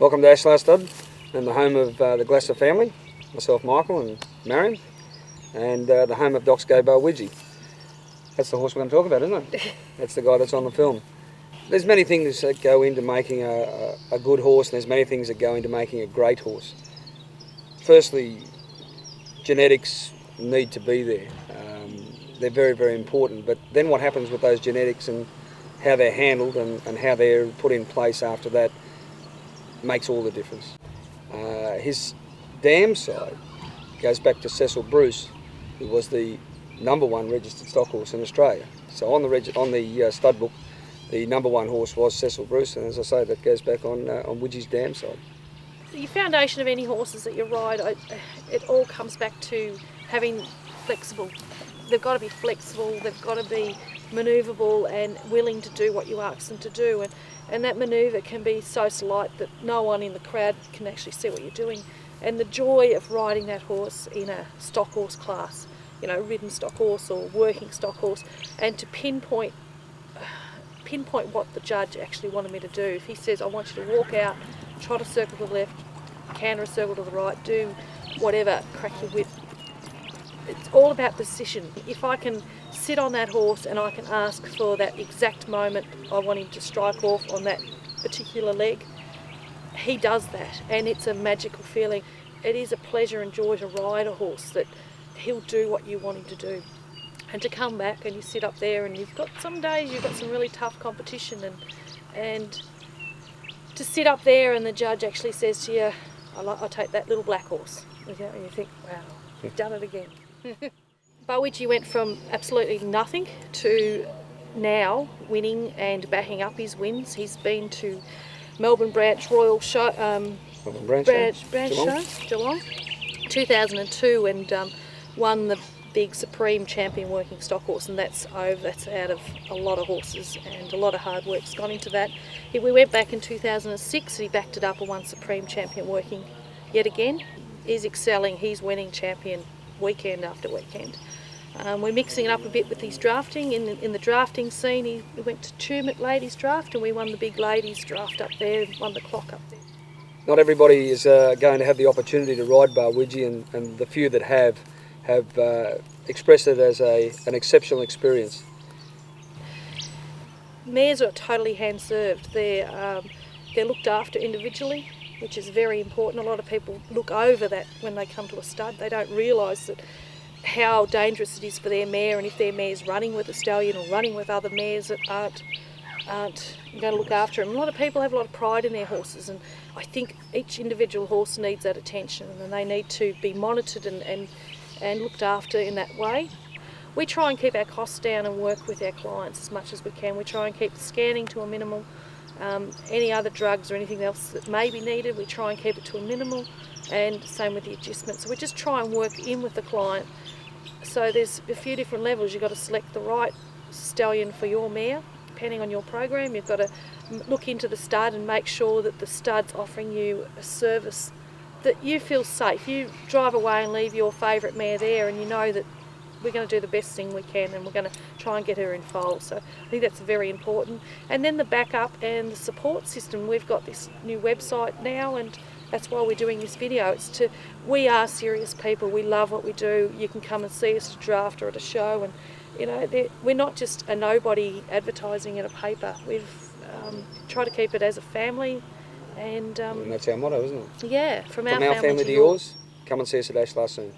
Welcome to Ahlar Stud, and the home of the Glasser family, myself Michael and Marion, and the home of Doc's Gay Barwidgee. That's the horse we're going to talk about, isn't it? That's the guy that's on the film. There's many things that go into making a good horse, and there's many things that go into making a great horse. Firstly, genetics need to be there. They're very, very important, but then what happens with those genetics and how they're handled and how they're put in place after that makes all the difference. His dam side goes back to Cecil Bruce, who was the #1 registered stock horse in Australia. So on the stud book, the #1 horse was Cecil Bruce, and as I say, that goes back on Widgie's dam side. The foundation of any horses that you ride, it all comes back to having flexible. They've got to be flexible, they've got to be manoeuvrable and willing to do what you ask them to do. And that manoeuvre can be so slight that no one in the crowd can actually see what you're doing. And the joy of riding that horse in a stock horse class, you know, ridden stock horse or working stock horse, and to pinpoint what the judge actually wanted me to do. If he says, I want you to walk out, trot a circle to the left, canter a circle to the right, do whatever, crack your whip. It's all about position. If I can sit on that horse and I can ask for that exact moment I want him to strike off on that particular leg, he does that, and it's a magical feeling. It is a pleasure and joy to ride a horse that he'll do what you want him to do. And to come back and you sit up there and some days you've got some really tough competition, and to sit up there and the judge actually says to you, I'll take that little black horse, and you think, wow, you've done it again. Barwidgee went from absolutely nothing to now winning and backing up his wins. He's been to Melbourne Branch Royal Show, Branch Show, Geelong, 2002, and won the big Supreme Champion Working Stock Horse, and that's out of a lot of horses, and a lot of hard work's gone into that. We went back in 2006 and he backed it up and won Supreme Champion Working yet again. He's excelling, he's winning champion weekend after weekend. We're mixing it up a bit with his drafting. In the drafting scene, we went to Tumut Ladies Draft and we won the big Ladies Draft up there, won the clock up there. Not everybody is going to have the opportunity to ride Barwidgee, and the few that have expressed it as an exceptional experience. Mares are totally hand-served. They're looked after individually, which is very important. A lot of people look over that when they come to a stud. They don't realise that how dangerous it is for their mare, and if their mare's running with a stallion or running with other mares that aren't going to look after them. A lot of people have a lot of pride in their horses, and I think each individual horse needs that attention, and they need to be monitored and looked after in that way. We try and keep our costs down and work with our clients as much as we can. We try and keep the scanning to a minimal. Any other drugs or anything else that may be needed, we try and keep it to a minimal, and same with the adjustments. So we just try and work in with the client. So there's a few different levels. You've got to select the right stallion for your mare, depending on your program. You've got to look into the stud and make sure that the stud's offering you a service that you feel safe. You drive away and leave your favourite mare there, and you know that we're going to do the best thing we can, and we're going to try and get her in foal. So I think that's very important. And then the backup and the support system. We've got this new website now, and that's why we're doing this video. We are serious people. We love what we do. You can come and see us at a draft or at a show, and you know, we're not just a nobody advertising in a paper. We've tried to keep it as a family, and that's our motto, isn't it? Yeah, from our family to yours. Come and see us at Ahlar soon.